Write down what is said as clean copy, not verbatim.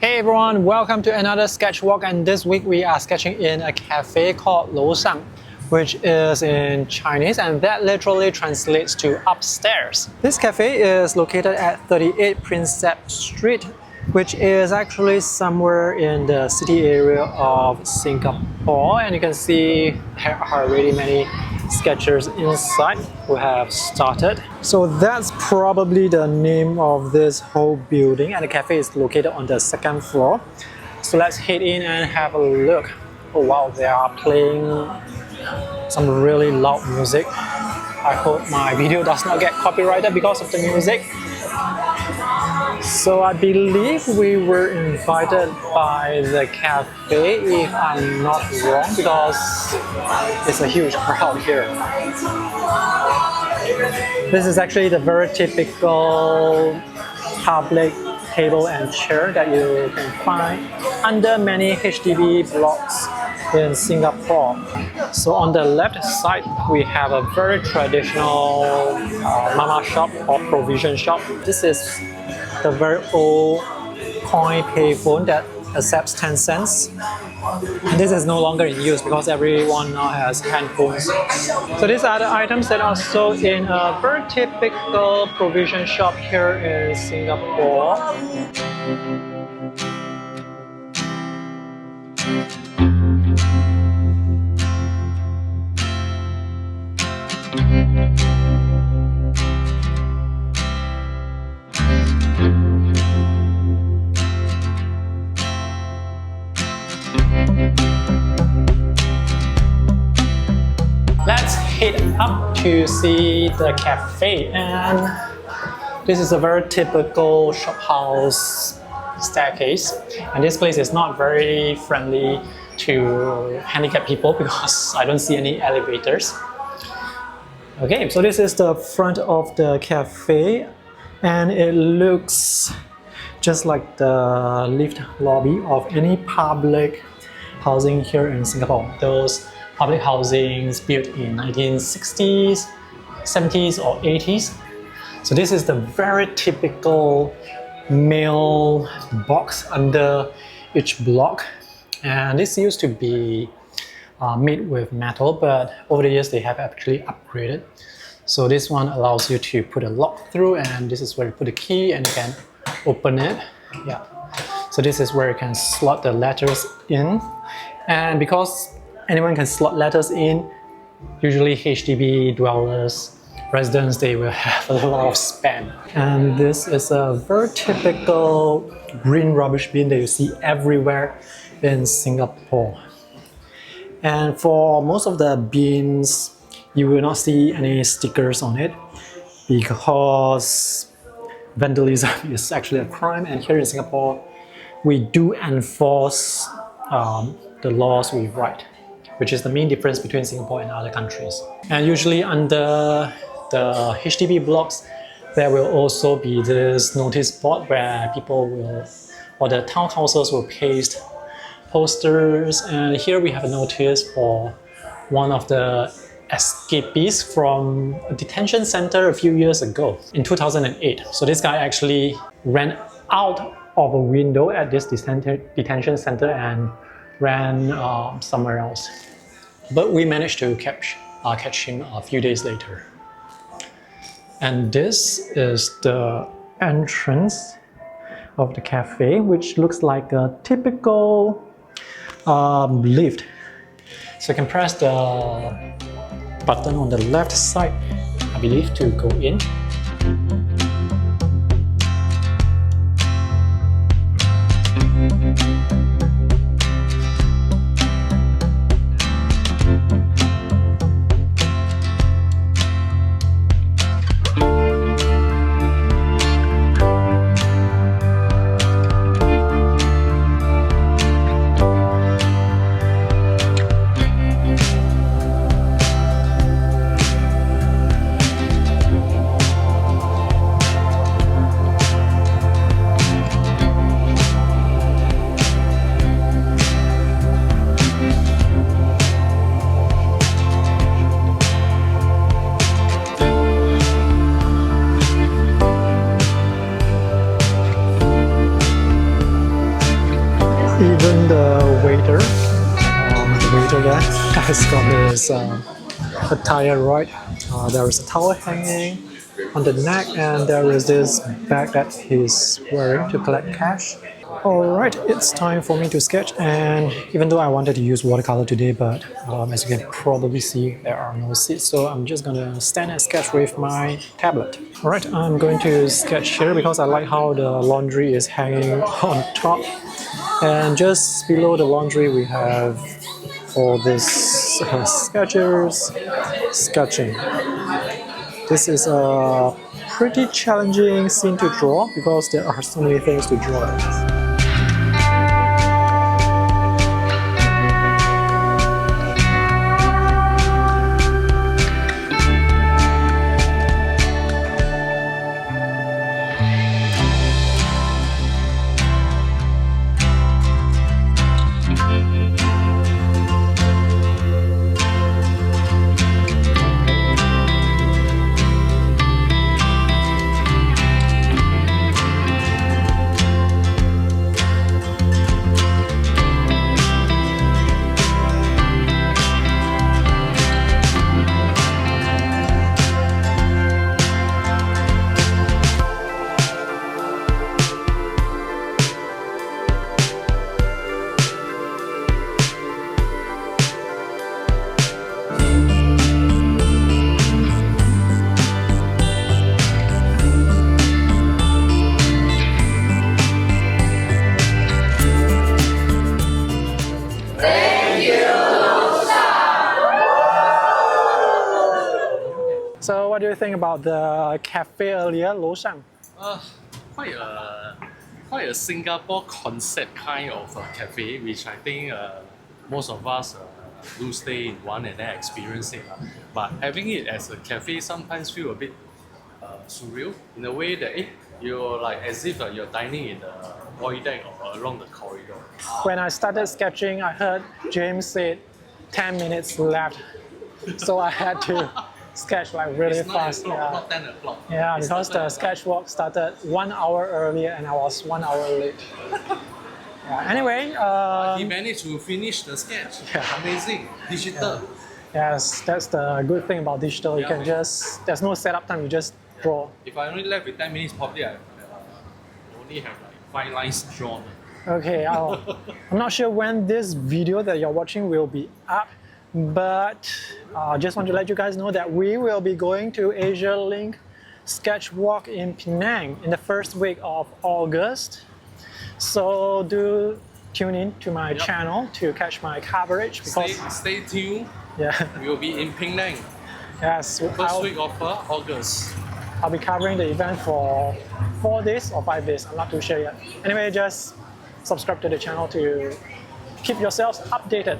Hey everyone, welcome to another sketch walk, and this week we are sketching in a cafe called Lou Shang, which is in Chinese, and that literally translates to upstairs. This cafe is located at 38 Prinsep Street, which is actually somewhere in the city area of Singapore, and you can see there are really many sketchers inside who have started. So that's probably the name of this whole building, and the cafe is located on the second floor. So let's head in and have a look. Oh wow, they are playing some really loud music. I hope my video does not get copyrighted because of the music. So I believe we were invited by the cafe, if I'm not wrong, because it's a huge crowd here. This is actually the very typical public table and chair that you can find under many HDB blocks in Singapore. So on the left side, we have a very traditional mama shop or provision shop. This is the very old coin payphone that accepts 10 cents. And this is no longer in use because everyone now has handphones. So these are the items that are sold in a very typical provision shop here in Singapore. Let's head up to see the cafe, and this is a very typical shophouse staircase, and this place is not very friendly to handicapped people because I don't see any elevators. Okay, so this is the front of the cafe, and it looks just like the lift lobby of any public housing here in Singapore. Those public housings built in 1960s, 70s or 80s. So this is the very typical mail box under each block, and this used to be made with metal, but over the years they have actually upgraded. So this one allows you to put a lock through, and this is where you put the key and you can open it. Yeah. So this is where you can slot the letters in, and because anyone can slot letters in, usually HDB dwellers, residents, they will have a lot of spam. And this is a very typical green rubbish bin that you see everywhere in Singapore. And for most of the bins, you will not see any stickers on it because vandalism is actually a crime, and here in Singapore, we do enforce the laws we write, which is the main difference between Singapore and other countries. And usually under the HDB blocks, there will also be this notice board where people will, or the town councils will paste posters. And here we have a notice for one of the escapees from a detention center a few years ago in 2008. So this guy actually ran out of a window at this detention center and ran somewhere else. But we managed to catch him a few days later. And this is the entrance of the cafe, which looks like a typical lift. So you can press the button on the left side, I believe, to go in. Even the waiter there has got his attire right. There is a towel hanging on the neck, and there is this bag that he's wearing to collect cash. Alright, it's time for me to sketch, and even though I wanted to use watercolor today, but as you can probably see, there are no seats, so I'm just gonna stand and sketch with my tablet. Alright, I'm going to sketch here because I like how the laundry is hanging on top, and just below the laundry we have all these sketchers sketching. This is a pretty challenging scene to draw because there are so many things to draw. So what do you think about the cafe earlier, Lou Shang? Quite a Singapore concept kind of cafe, which I think most of us do stay in one and then experience it. But having it as a cafe sometimes feel a bit surreal in a way that you're like as if you're dining in the void deck or along the corridor. When I started sketching, I heard James said 10 minutes left, so I had to sketch like really It's fast. 9 o'clock, not 10 o'clock. Yeah, It's because not 10 the o'clock. sketch walk started 1 hour earlier and I was 1 hour late. Yeah, anyway, He managed to finish the sketch. Yeah. Amazing. Digital. yes, that's the good thing about digital. You can just, there's no setup time, you just draw. If I only left with 10 minutes, probably I only have like 5 lines drawn. Okay, I'm not sure when this video that you're watching will be up, but I just want to let you guys know that we will be going to Asia Link Sketch Walk in Penang in the first week of August. So do tune in to my channel to catch my coverage because Stay tuned. yeah, We will be in Penang. yes, First week of August. I'll be covering the event for 4 days or 5 days. I'm not too sure yet. Anyway, just subscribe to the channel to keep yourselves updated.